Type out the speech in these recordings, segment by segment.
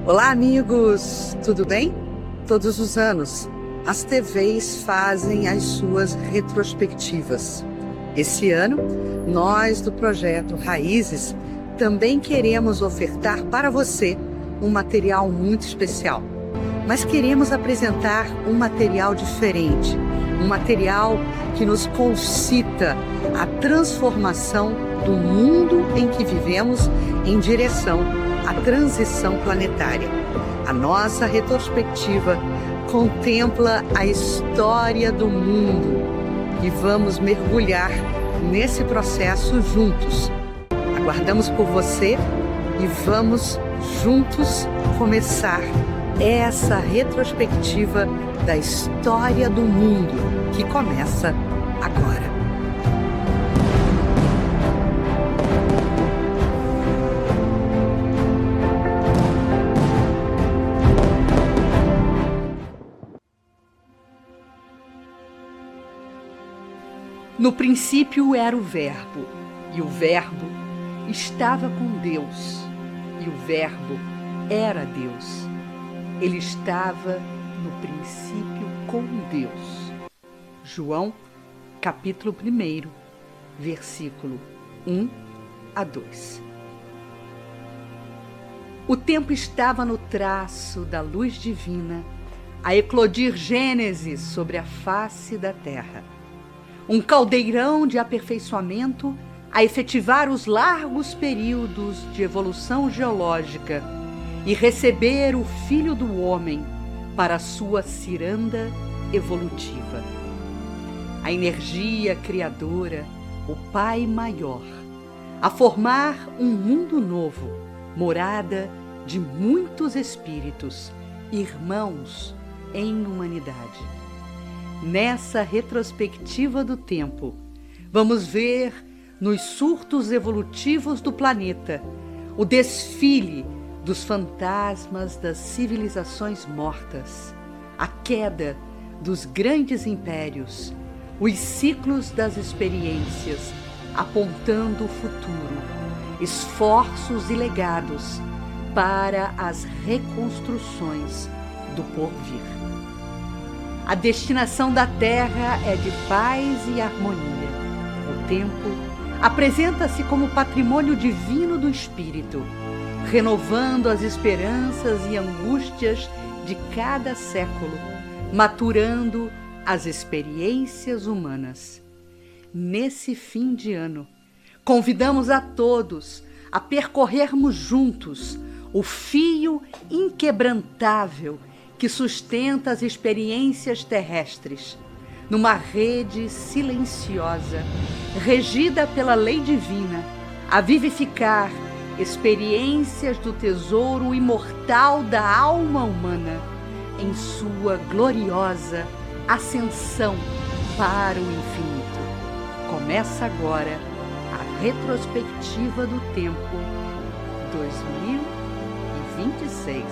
Olá, amigos! Tudo bem? Todos os anos, as TVs fazem as suas retrospectivas. Esse ano, nós do projeto Raízes também queremos ofertar para você um material muito especial. Mas queremos apresentar um material diferente, um material que nos concita a transformação do mundo em que vivemos em direção à transição planetária. A nossa retrospectiva contempla a história do mundo e vamos mergulhar nesse processo juntos. Aguardamos por você e vamos juntos começar essa retrospectiva da história do mundo que começa agora. No princípio era o Verbo, e o Verbo estava com Deus, e o Verbo era Deus. Ele estava no princípio com Deus. João, capítulo 1, versículo 1 a 2. O tempo estava no traço da luz divina, a eclodir Gênesis sobre a face da terra. Um caldeirão de aperfeiçoamento a efetivar os largos períodos de evolução geológica e receber o Filho do Homem para sua ciranda evolutiva. A energia criadora, o Pai Maior, a formar um mundo novo, morada de muitos espíritos, irmãos em humanidade. Nessa retrospectiva do tempo, vamos ver nos surtos evolutivos do planeta o desfile dos fantasmas das civilizações mortas, a queda dos grandes impérios, os ciclos das experiências apontando o futuro, esforços e legados para as reconstruções do porvir. A destinação da Terra é de paz e harmonia. O tempo apresenta-se como patrimônio divino do Espírito, renovando as esperanças e angústias de cada século, maturando as experiências humanas. Nesse fim de ano, convidamos a todos a percorrermos juntos o fio inquebrantável que sustenta as experiências terrestres, numa rede silenciosa, regida pela lei divina, a vivificar experiências do tesouro imortal da alma humana em sua gloriosa ascensão para o infinito. Começa agora a retrospectiva do tempo 2026,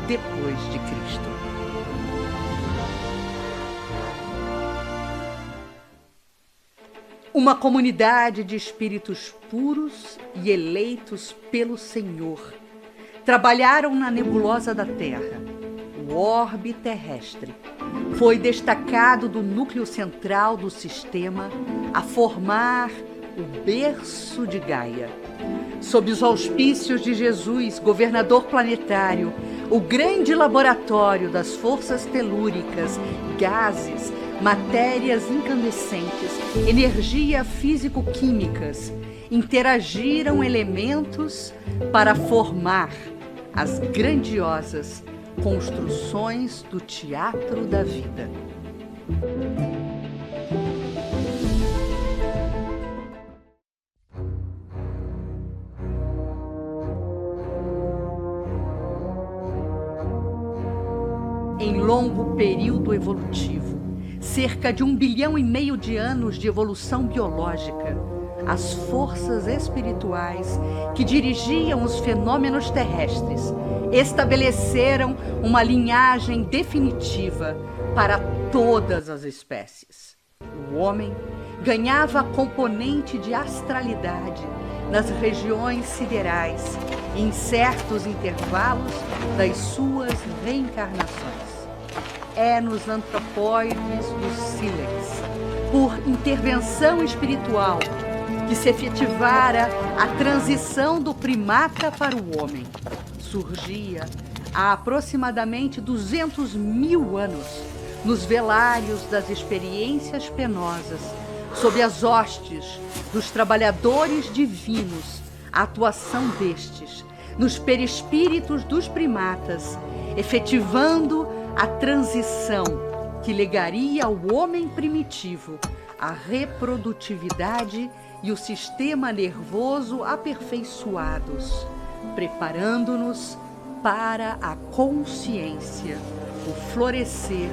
depois de Cristo. Uma comunidade de espíritos puros e eleitos pelo Senhor trabalharam na nebulosa da Terra. O orbe terrestre foi destacado do núcleo central do sistema a formar o berço de Gaia. Sob os auspícios de Jesus, governador planetário, o grande laboratório das forças telúricas, gases, matérias incandescentes, energia físico-químicas, interagiram elementos para formar as grandiosas construções do teatro da vida. Em longo período evolutivo, cerca de 1,5 bilhão de anos de evolução biológica, as forças espirituais que dirigiam os fenômenos terrestres estabeleceram uma linhagem definitiva para todas as espécies. O homem ganhava a componente de astralidade nas regiões siderais em certos intervalos das suas reencarnações. É nos antropóides do sílex, por intervenção espiritual, que se efetivara a transição do primata para o homem. Surgia há aproximadamente 200 mil anos, nos velários das experiências penosas, sob as hostes dos trabalhadores divinos, a atuação destes, nos perispíritos dos primatas, efetivando a transição que legaria ao homem primitivo a reprodutividade e o sistema nervoso aperfeiçoados, preparando-nos para a consciência, o florescer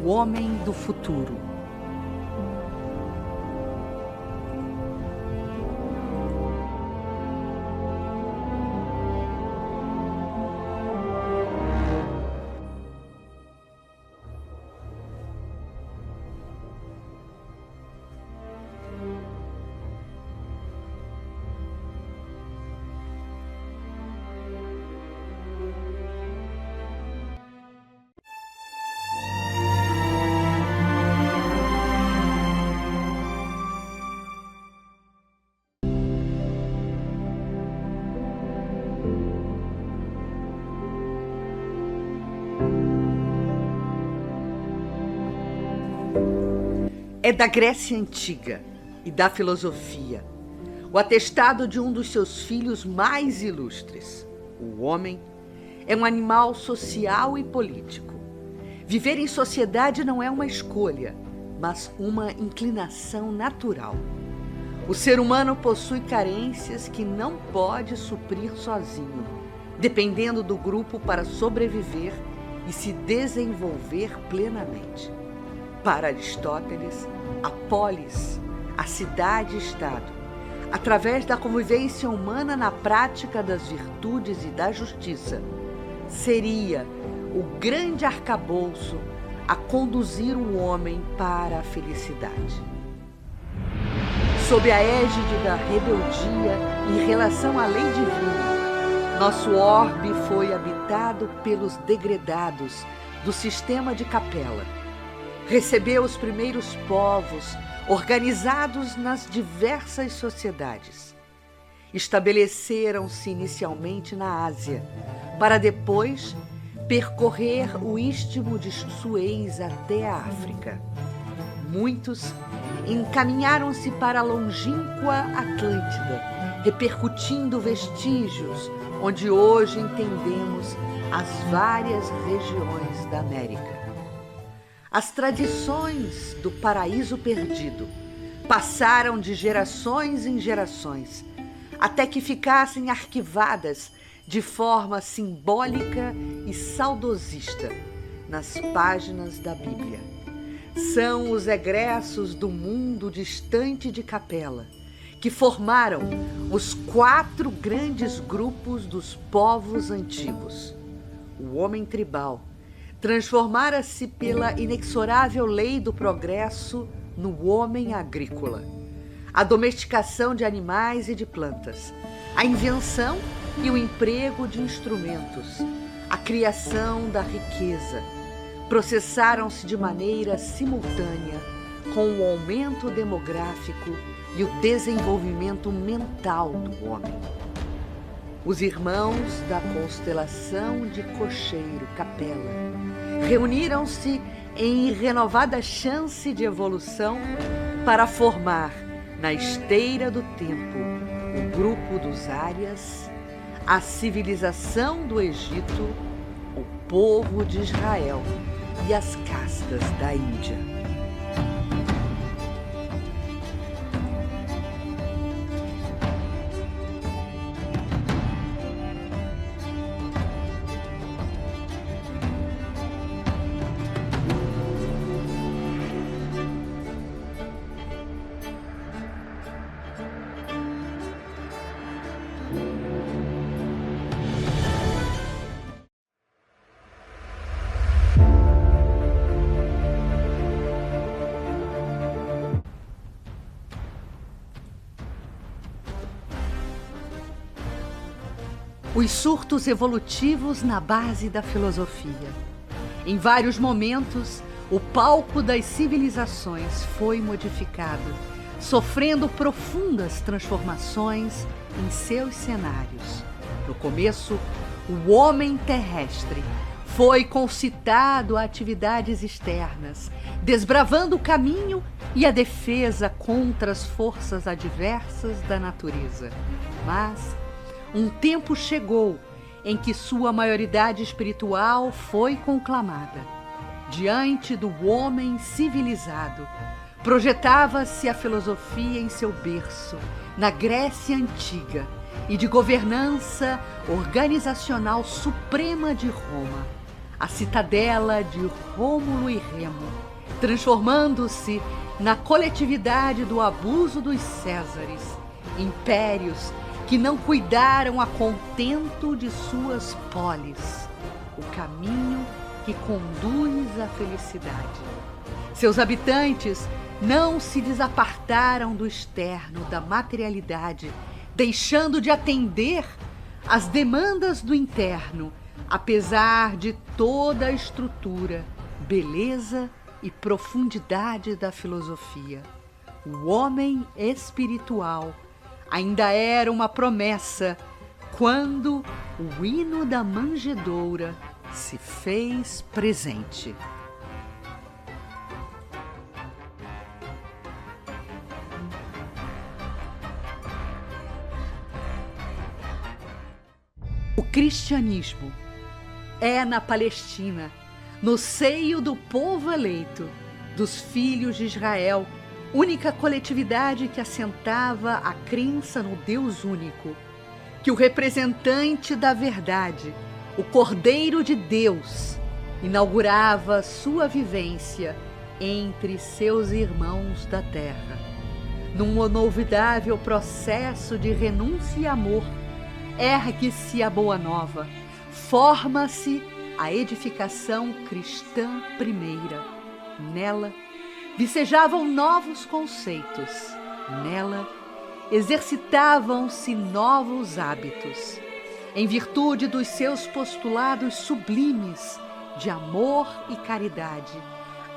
do homem do futuro. É da Grécia Antiga e da filosofia o atestado de um dos seus filhos mais ilustres. O homem é um animal social e político. Viver em sociedade não é uma escolha, mas uma inclinação natural. O ser humano possui carências que não pode suprir sozinho, dependendo do grupo para sobreviver e se desenvolver plenamente. Para Aristóteles, a polis, a cidade-estado, através da convivência humana na prática das virtudes e da justiça, seria o grande arcabouço a conduzir o homem para a felicidade. Sob a égide da rebeldia em relação à lei divina, nosso orbe foi habitado pelos degredados do sistema de Capela. Recebeu os primeiros povos organizados nas diversas sociedades. Estabeleceram-se inicialmente na Ásia, para depois percorrer o istmo de Suez até a África. Muitos encaminharam-se para a longínqua Atlântida, repercutindo vestígios onde hoje entendemos as várias regiões da América. As tradições do paraíso perdido passaram de gerações em gerações, até que ficassem arquivadas de forma simbólica e saudosista nas páginas da Bíblia. São os egressos do mundo distante de Capela, que formaram os 4 grandes grupos dos povos antigos. O homem tribal transformara-se pela inexorável lei do progresso no homem agrícola. A domesticação de animais e de plantas, a invenção e o emprego de instrumentos, a criação da riqueza, processaram-se de maneira simultânea com o aumento demográfico e o desenvolvimento mental do homem. Os irmãos da constelação de Cocheiro, Capela, reuniram-se em renovada chance de evolução para formar, na esteira do tempo, o grupo dos Árias, a civilização do Egito, o povo de Israel e as castas da Índia. Os surtos evolutivos na base da filosofia. Em vários momentos, o palco das civilizações foi modificado, sofrendo profundas transformações em seus cenários. No começo, o homem terrestre foi concitado a atividades externas, desbravando o caminho e a defesa contra as forças adversas da natureza. Mas um tempo chegou em que sua maioridade espiritual foi conclamada. Diante do homem civilizado, projetava-se a filosofia em seu berço, na Grécia Antiga, e de governança organizacional suprema de Roma, a citadela de Rômulo e Remo, transformando-se na coletividade do abuso dos Césares, impérios que não cuidaram a contento de suas polis, o caminho que conduz à felicidade. Seus habitantes não se desapartaram do externo, da materialidade, deixando de atender às demandas do interno, apesar de toda a estrutura, beleza e profundidade da filosofia. O homem espiritual ainda era uma promessa quando o hino da manjedoura se fez presente. O cristianismo é na Palestina, no seio do povo eleito, dos filhos de Israel, única coletividade que assentava a crença no Deus único, que o representante da verdade, o Cordeiro de Deus, inaugurava sua vivência entre seus irmãos da terra. Num inolvidável processo de renúncia e amor, ergue-se a Boa Nova, forma-se a edificação cristã primeira. Nela, vicejavam novos conceitos. Nela, exercitavam-se novos hábitos. Em virtude dos seus postulados sublimes de amor e caridade,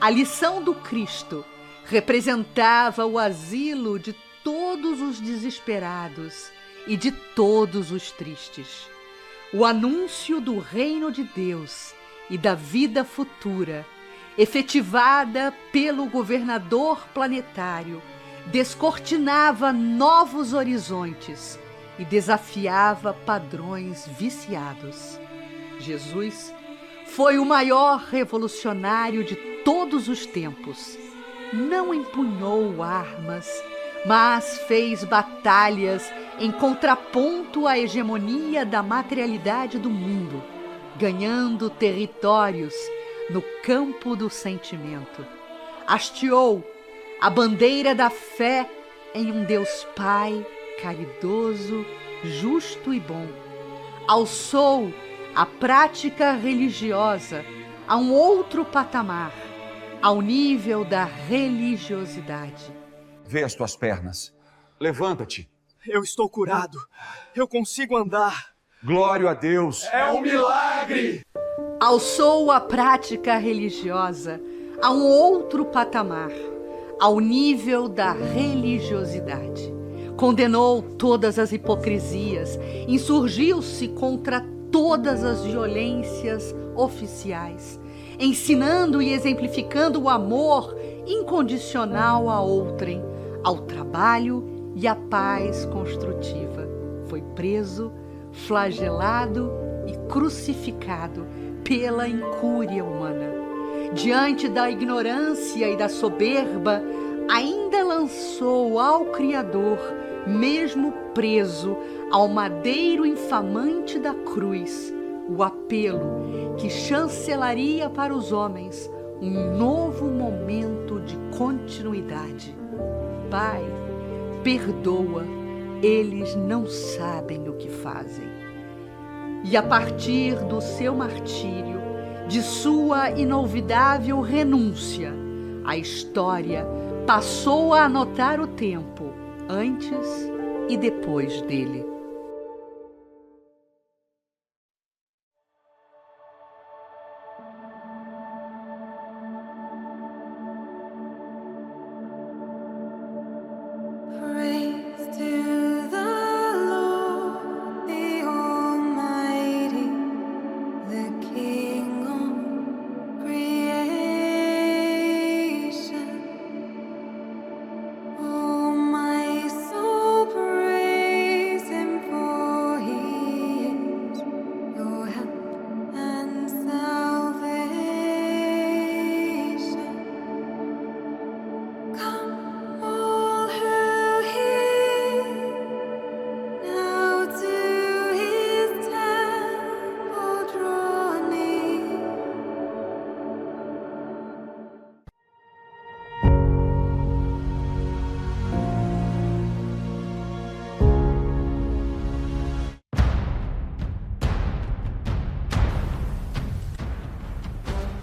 a lição do Cristo representava o asilo de todos os desesperados e de todos os tristes. O anúncio do reino de Deus e da vida futura, efetivada pelo governador planetário, descortinava novos horizontes e desafiava padrões viciados. Jesus foi o maior revolucionário de todos os tempos. Não empunhou armas, mas fez batalhas em contraponto à hegemonia da materialidade do mundo, ganhando territórios no campo do sentimento. Hasteou a bandeira da fé em um Deus Pai caridoso, justo e bom. Alçou a prática religiosa a um outro patamar, ao nível da religiosidade. Vê as tuas pernas. Levanta-te. Eu estou curado. Eu consigo andar. Glória a Deus. É um milagre! Alçou a prática religiosa a um outro patamar, ao nível da religiosidade. Condenou todas as hipocrisias, insurgiu-se contra todas as violências oficiais, ensinando e exemplificando o amor incondicional a outrem, ao trabalho e à paz construtiva. Foi preso, flagelado e crucificado pela incúria humana. Diante da ignorância e da soberba, ainda lançou ao Criador, mesmo preso ao madeiro infamante da cruz, o apelo que chancelaria para os homens um novo momento de continuidade. Pai, perdoa, eles não sabem o que fazem. E a partir do seu martírio, de sua inolvidável renúncia, a história passou a anotar o tempo antes e depois dele.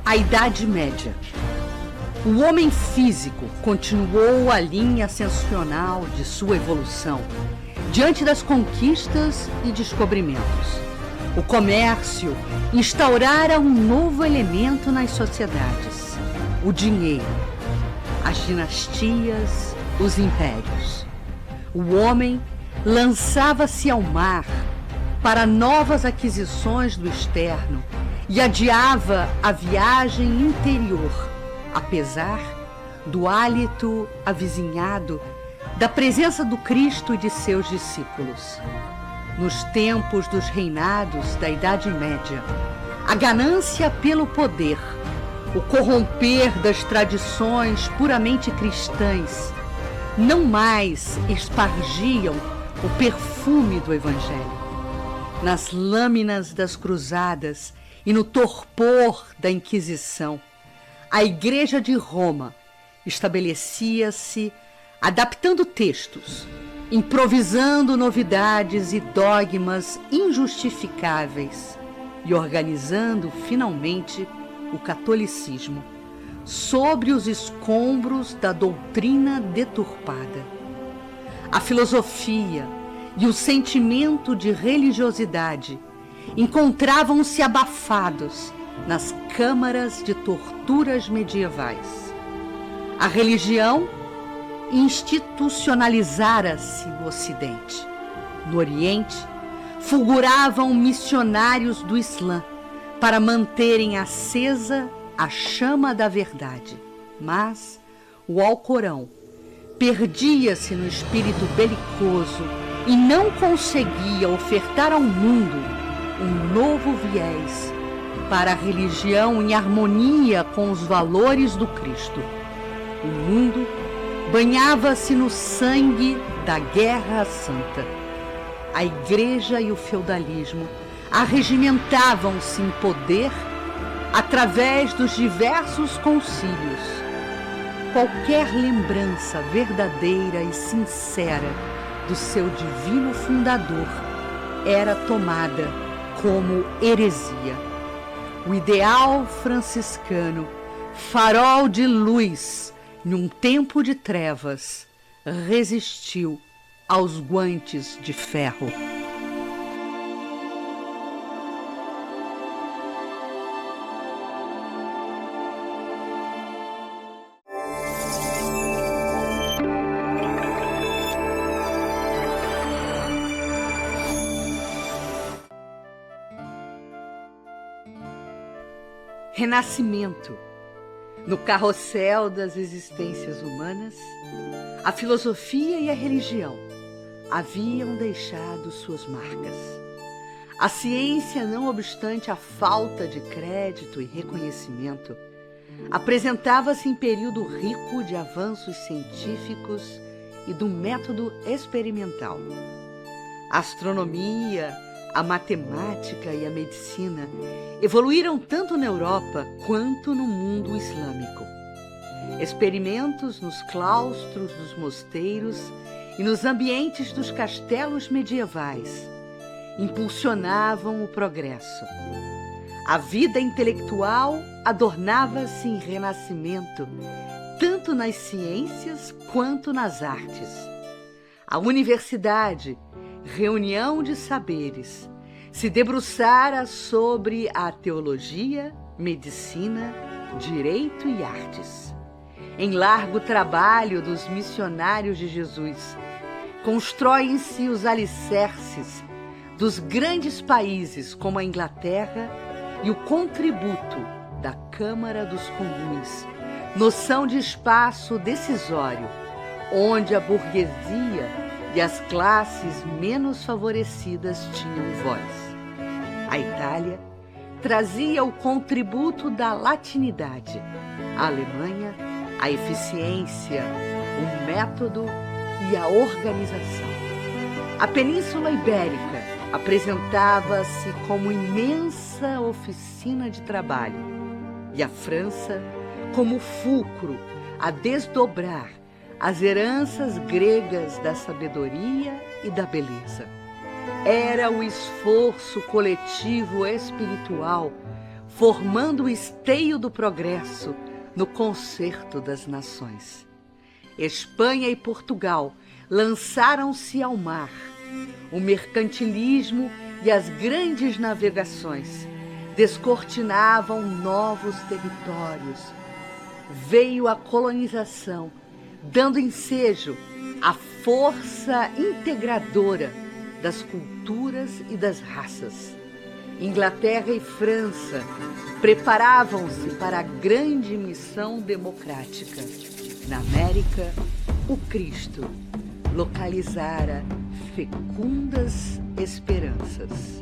A Idade Média. O homem físico continuou a linha ascensional de sua evolução diante das conquistas e descobrimentos. O comércio instaurara um novo elemento nas sociedades: o dinheiro, as dinastias, os impérios. O homem lançava-se ao mar para novas aquisições do externo e adiava a viagem interior, apesar do hálito avizinhado da presença do Cristo e de seus discípulos. Nos tempos dos reinados da Idade Média, a ganância pelo poder, o corromper das tradições puramente cristãs, não mais espargiam o perfume do Evangelho. Nas lâminas das cruzadas e no torpor da Inquisição, a Igreja de Roma estabelecia-se adaptando textos, improvisando novidades e dogmas injustificáveis e organizando, finalmente, o catolicismo sobre os escombros da doutrina deturpada. A filosofia e o sentimento de religiosidade encontravam-se abafados nas câmaras de torturas medievais. A religião institucionalizara-se no Ocidente. No Oriente, fulguravam missionários do Islã para manterem acesa a chama da verdade. Mas o Alcorão perdia-se no espírito belicoso e não conseguia ofertar ao mundo um novo viés para a religião em harmonia com os valores do Cristo. O mundo banhava-se no sangue da Guerra Santa. A Igreja e o feudalismo arregimentavam-se em poder através dos diversos concílios. Qualquer lembrança verdadeira e sincera do seu divino fundador era tomada como heresia. O ideal franciscano, farol de luz num tempo de trevas, resistiu aos guantes de ferro. Renascimento. No carrossel das existências humanas, a filosofia e a religião haviam deixado suas marcas. A ciência, não obstante a falta de crédito e reconhecimento, apresentava-se em período rico de avanços científicos e do método experimental. A astronomia, a matemática e a medicina evoluíram tanto na Europa quanto no mundo islâmico. Experimentos nos claustros dos mosteiros e nos ambientes dos castelos medievais impulsionavam o progresso. A vida intelectual adornava-se em renascimento, tanto nas ciências quanto nas artes. A universidade, reunião de saberes, se debruçara sobre a teologia, medicina, direito e artes. Em largo trabalho dos missionários de Jesus, constroem-se os alicerces dos grandes países como a Inglaterra e o contributo da Câmara dos Comuns, noção de espaço decisório, onde a burguesia e as classes menos favorecidas tinham voz. A Itália trazia o contributo da latinidade, a Alemanha a eficiência, o método e a organização. A Península Ibérica apresentava-se como imensa oficina de trabalho e a França como fulcro a desdobrar as heranças gregas da sabedoria e da beleza. Era o esforço coletivo espiritual formando o esteio do progresso no concerto das nações. Espanha e Portugal lançaram-se ao mar. O mercantilismo e as grandes navegações descortinavam novos territórios. Veio a colonização, dando ensejo à força integradora das culturas e das raças. Inglaterra e França preparavam-se para a grande missão democrática. Na América, o Cristo localizara fecundas esperanças.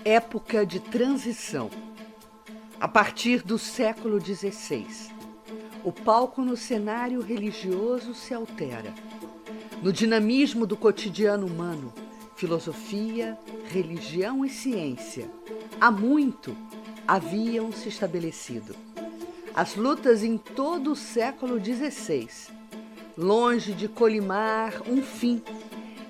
Época de transição. A partir do século XVI, o palco no cenário religioso se altera. No dinamismo do cotidiano humano, filosofia, religião e ciência, há muito haviam se estabelecido. As lutas em todo o século XVI, longe de colimar um fim,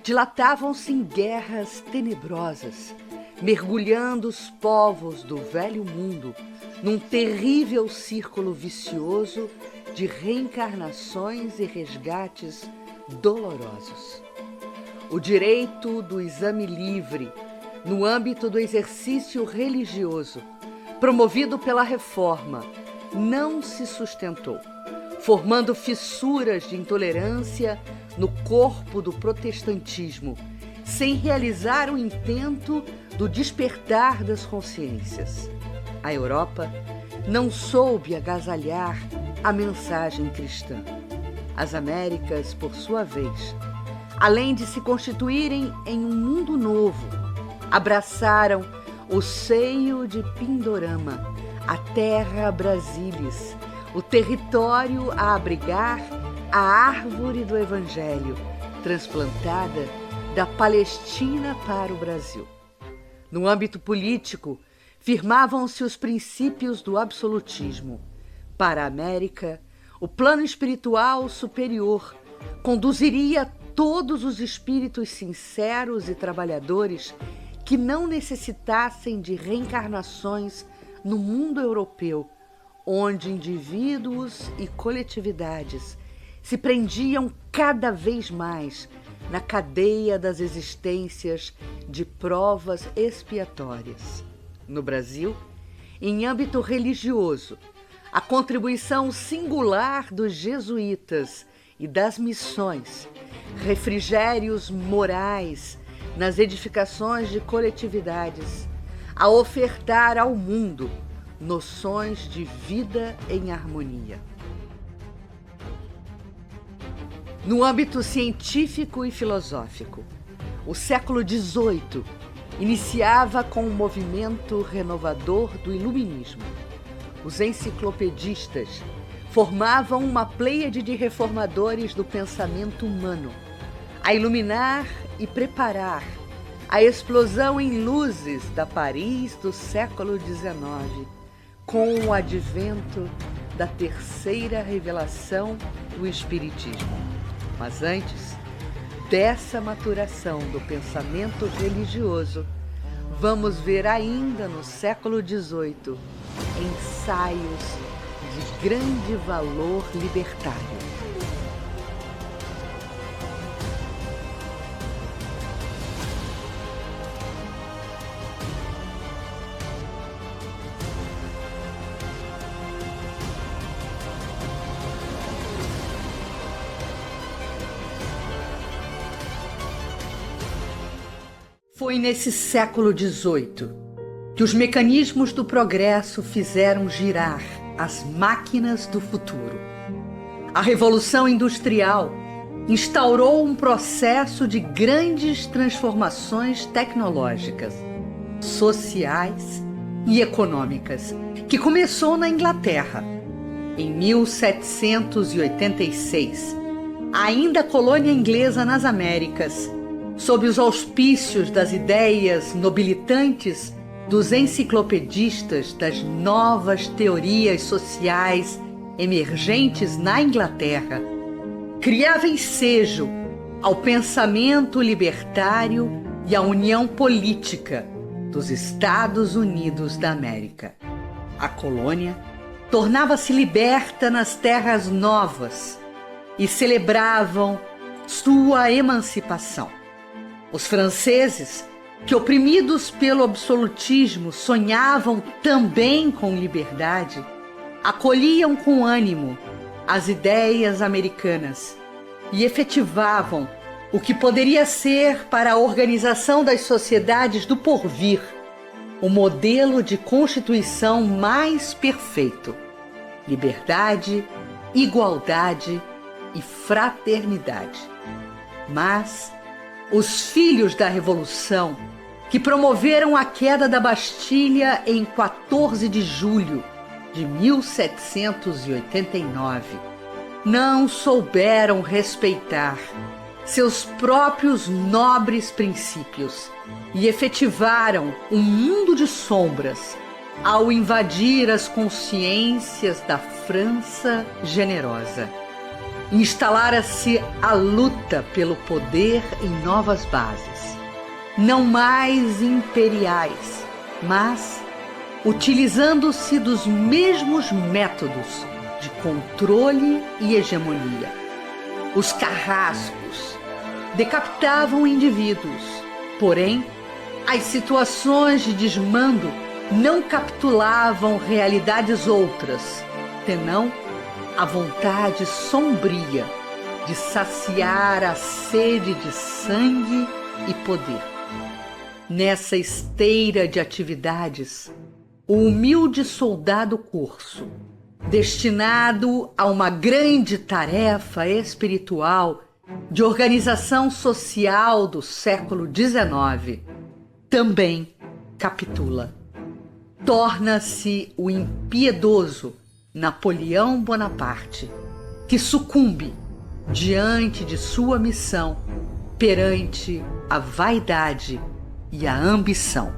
dilatavam-se em guerras tenebrosas, mergulhando os povos do velho mundo num terrível círculo vicioso de reencarnações e resgates dolorosos. O direito do exame livre, no âmbito do exercício religioso, promovido pela Reforma, não se sustentou, formando fissuras de intolerância no corpo do protestantismo, sem realizar o intento do despertar das consciências. A Europa não soube agasalhar a mensagem cristã. As Américas, por sua vez, além de se constituírem em um mundo novo, abraçaram o seio de Pindorama, a terra Brasilis, o território a abrigar a árvore do Evangelho, transplantada da Palestina para o Brasil. No âmbito político, firmavam-se os princípios do absolutismo. Para a América, o plano espiritual superior conduziria todos os espíritos sinceros e trabalhadores que não necessitassem de reencarnações no mundo europeu, onde indivíduos e coletividades se prendiam cada vez mais na cadeia das existências de provas expiatórias. No Brasil, em âmbito religioso, a contribuição singular dos jesuítas e das missões, refrigérios morais nas edificações de coletividades, a ofertar ao mundo noções de vida em harmonia. No âmbito científico e filosófico, o século XVIII iniciava com o movimento renovador do iluminismo. Os enciclopedistas formavam uma pleiade de reformadores do pensamento humano, a iluminar e preparar a explosão em luzes da Paris do século XIX, com o advento da terceira revelação do Espiritismo. Mas antes dessa maturação do pensamento religioso, vamos ver ainda no século XVIII ensaios de grande valor libertário. Foi nesse século XVIII que os mecanismos do progresso fizeram girar as máquinas do futuro. A Revolução Industrial instaurou um processo de grandes transformações tecnológicas, sociais e econômicas, que começou na Inglaterra, em 1786, ainda colônia inglesa nas Américas, sob os auspícios das ideias nobilitantes dos enciclopedistas das novas teorias sociais emergentes na Inglaterra, criava ensejo ao pensamento libertário e à união política dos Estados Unidos da América. A colônia tornava-se liberta nas terras novas e celebravam sua emancipação. Os franceses, que oprimidos pelo absolutismo sonhavam também com liberdade, acolhiam com ânimo as ideias americanas e efetivavam o que poderia ser para a organização das sociedades do porvir o modelo de constituição mais perfeito: liberdade, igualdade e fraternidade. Mas os filhos da Revolução, que promoveram a queda da Bastilha em 14 de julho de 1789, não souberam respeitar seus próprios nobres princípios e efetivaram um mundo de sombras ao invadir as consciências da França generosa. Instalara-se a luta pelo poder em novas bases, não mais imperiais, mas utilizando-se dos mesmos métodos de controle e hegemonia. Os carrascos decapitavam indivíduos, porém, as situações de desmando não capitulavam realidades outras, senão a vontade sombria de saciar a sede de sangue e poder. Nessa esteira de atividades, o humilde soldado curso, destinado a uma grande tarefa espiritual de organização social do século XIX, também capitula. Torna-se o impiedoso Napoleão Bonaparte, que sucumbe diante de sua missão perante a vaidade e a ambição.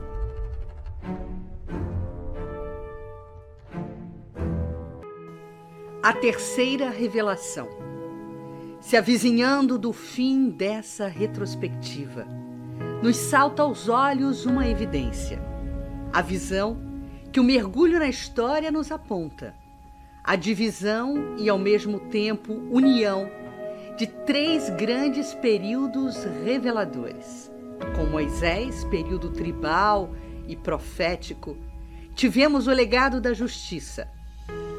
A terceira revelação. Se avizinhando do fim dessa retrospectiva, nos salta aos olhos uma evidência: a visão que o mergulho na história nos aponta, a divisão e, ao mesmo tempo, união de três grandes períodos reveladores. Com Moisés, período tribal e profético, tivemos o legado da justiça.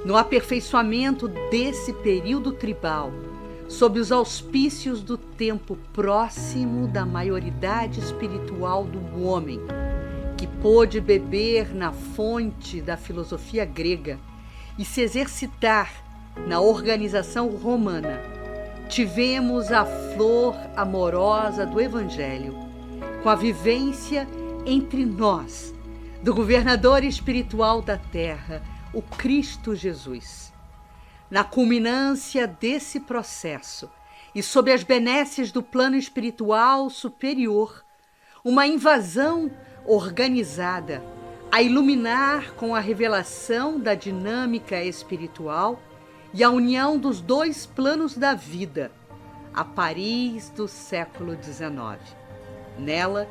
No aperfeiçoamento desse período tribal, sob os auspícios do tempo próximo da maioridade espiritual do homem, que pôde beber na fonte da filosofia grega e se exercitar na organização romana, tivemos a flor amorosa do Evangelho, com a vivência entre nós do governador espiritual da terra, o Cristo Jesus. Na culminância desse processo e sob as benesses do plano espiritual superior, uma invasão organizada a iluminar com a revelação da dinâmica espiritual e a união dos dois planos da vida, a Paris do século XIX. Nela,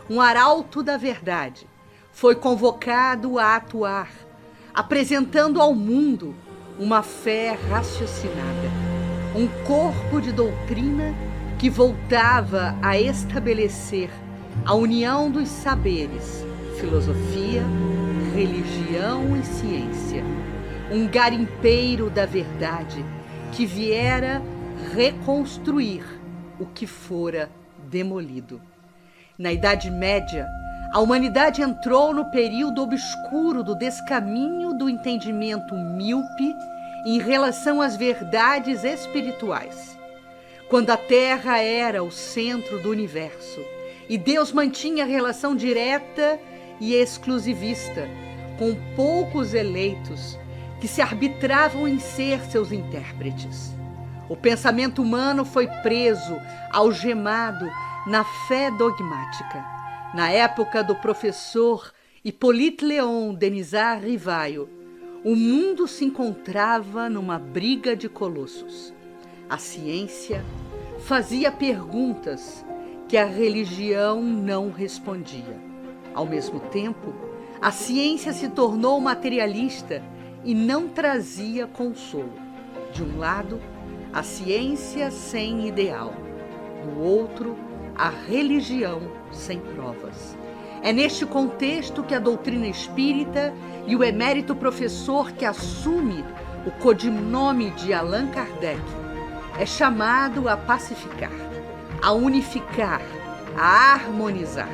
um arauto da verdade foi convocado a atuar, apresentando ao mundo uma fé raciocinada, um corpo de doutrina que voltava a estabelecer a união dos saberes, filosofia, religião e ciência, um garimpeiro da verdade que viera reconstruir o que fora demolido. Na Idade Média, a humanidade entrou no período obscuro do descaminho do entendimento míope em relação às verdades espirituais, quando a Terra era o centro do universo e Deus mantinha relação direta e exclusivista com poucos eleitos que se arbitravam em ser seus intérpretes. O pensamento humano foi preso, algemado na fé dogmática. Na época do professor Hippolyte Léon Denisard Rivaio, o mundo se encontrava numa briga de colossos. A ciência fazia perguntas que a religião não respondia. Ao mesmo tempo, a ciência se tornou materialista e não trazia consolo. De um lado, a ciência sem ideal. Do outro, a religião sem provas. É neste contexto que a doutrina espírita e o emérito professor que assume o codinome de Allan Kardec é chamado a pacificar, a unificar, a harmonizar.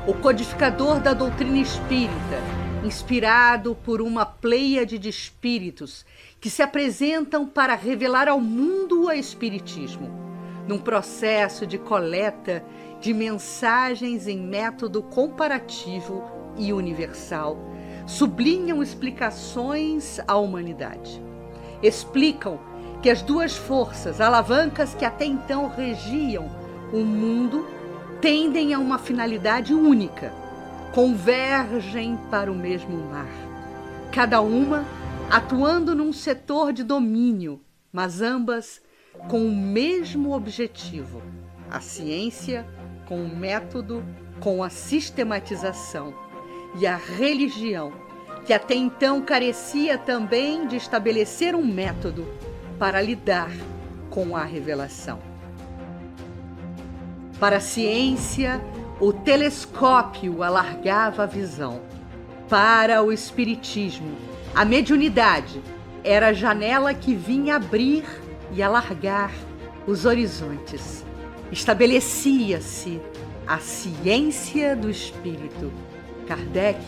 O codificador da doutrina espírita, inspirado por uma pleiade de espíritos que se apresentam para revelar ao mundo o espiritismo, num processo de coleta de mensagens em método comparativo e universal, sublinham explicações à humanidade. Explicam que as duas forças, alavancas que até então regiam o mundo, tendem a uma finalidade única, convergem para o mesmo mar, cada uma atuando num setor de domínio, mas ambas com o mesmo objetivo: a ciência com o método, com a sistematização, e a religião, que até então carecia também de estabelecer um método para lidar com a revelação. Para a ciência, o telescópio alargava a visão. Para o espiritismo, a mediunidade era a janela que vinha abrir e alargar os horizontes. Estabelecia-se a ciência do espírito. Kardec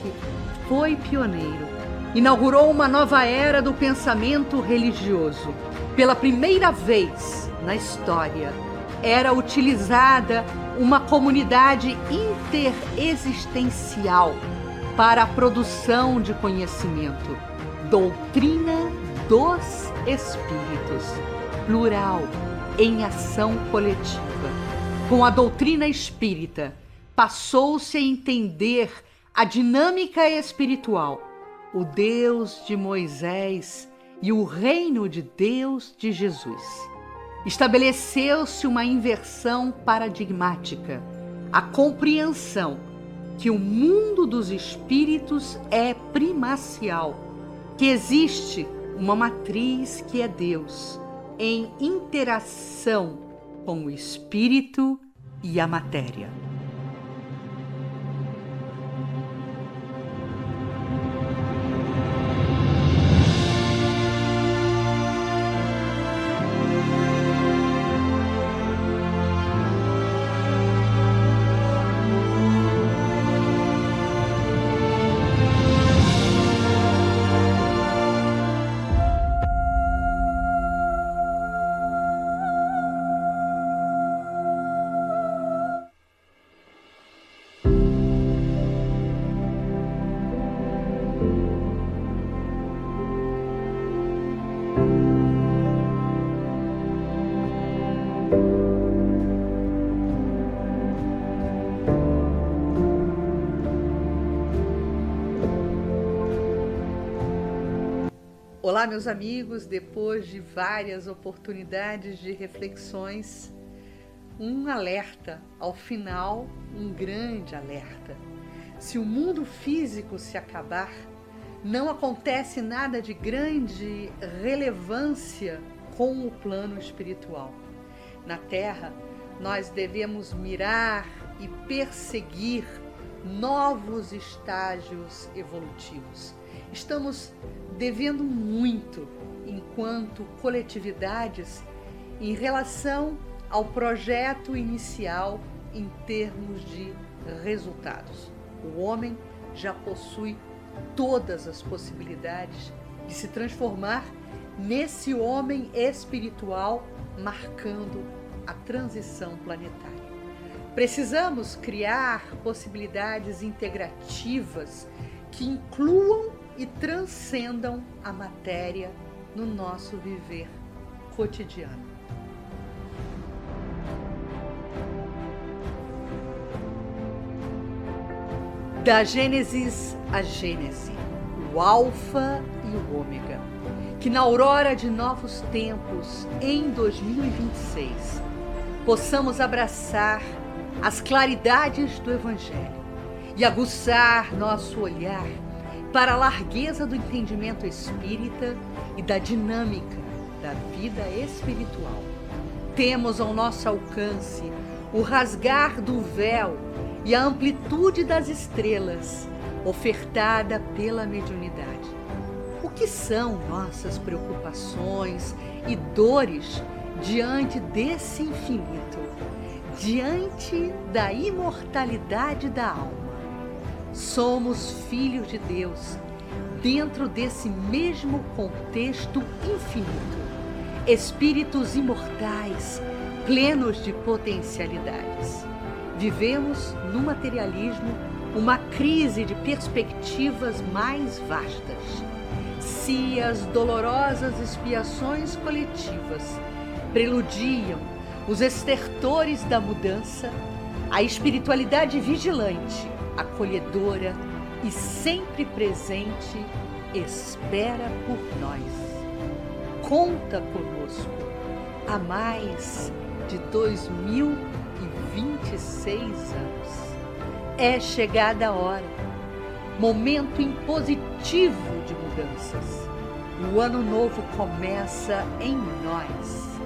foi pioneiro. Inaugurou uma nova era do pensamento religioso. Pela primeira vez na história, era utilizada uma comunidade interexistencial para a produção de conhecimento. Doutrina dos Espíritos, plural, em ação coletiva. Com a doutrina espírita, passou-se a entender a dinâmica espiritual, o Deus de Moisés e o reino de Deus de Jesus. Estabeleceu-se uma inversão paradigmática, a compreensão que o mundo dos espíritos é primacial, que existe uma matriz que é Deus, em interação com o espírito e a matéria. Olá, meus amigos, depois de várias oportunidades de reflexões, um alerta, ao final, um grande alerta. Se o mundo físico se acabar, não acontece nada de grande relevância com o plano espiritual. Na Terra, nós devemos mirar e perseguir novos estágios evolutivos. Estamos devendo muito, enquanto coletividades, em relação ao projeto inicial em termos de resultados. O homem já possui todas as possibilidades de se transformar nesse homem espiritual, marcando a transição planetária. Precisamos criar possibilidades integrativas que incluam e transcendam a matéria no nosso viver cotidiano. Da Gênesis à Gênese, o Alfa e o Ômega, que na aurora de novos tempos, em 2026, possamos abraçar as claridades do Evangelho e aguçar nosso olhar para a largueza do entendimento espírita e da dinâmica da vida espiritual. Temos ao nosso alcance o rasgar do véu e a amplitude das estrelas ofertada pela mediunidade. O que são nossas preocupações e dores diante desse infinito, diante da imortalidade da alma? Somos filhos de Deus dentro desse mesmo contexto infinito, espíritos imortais, plenos de potencialidades. Vivemos no materialismo uma crise de perspectivas mais vastas. Se as dolorosas expiações coletivas preludiam os estertores da mudança, a espiritualidade vigilante, acolhedora e sempre presente espera por nós. Conta conosco há mais de 2026 anos. É chegada a hora, momento impositivo de mudanças. O ano novo começa em nós.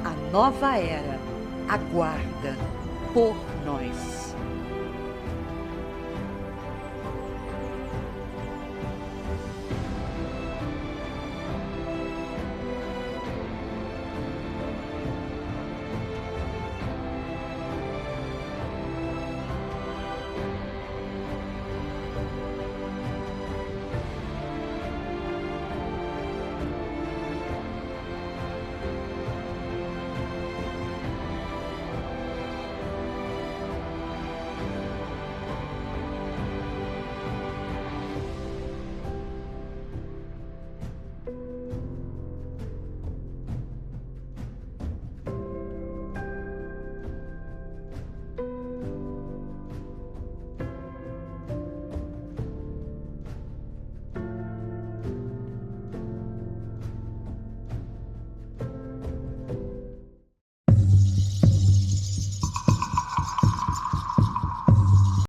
A nova era aguarda por nós.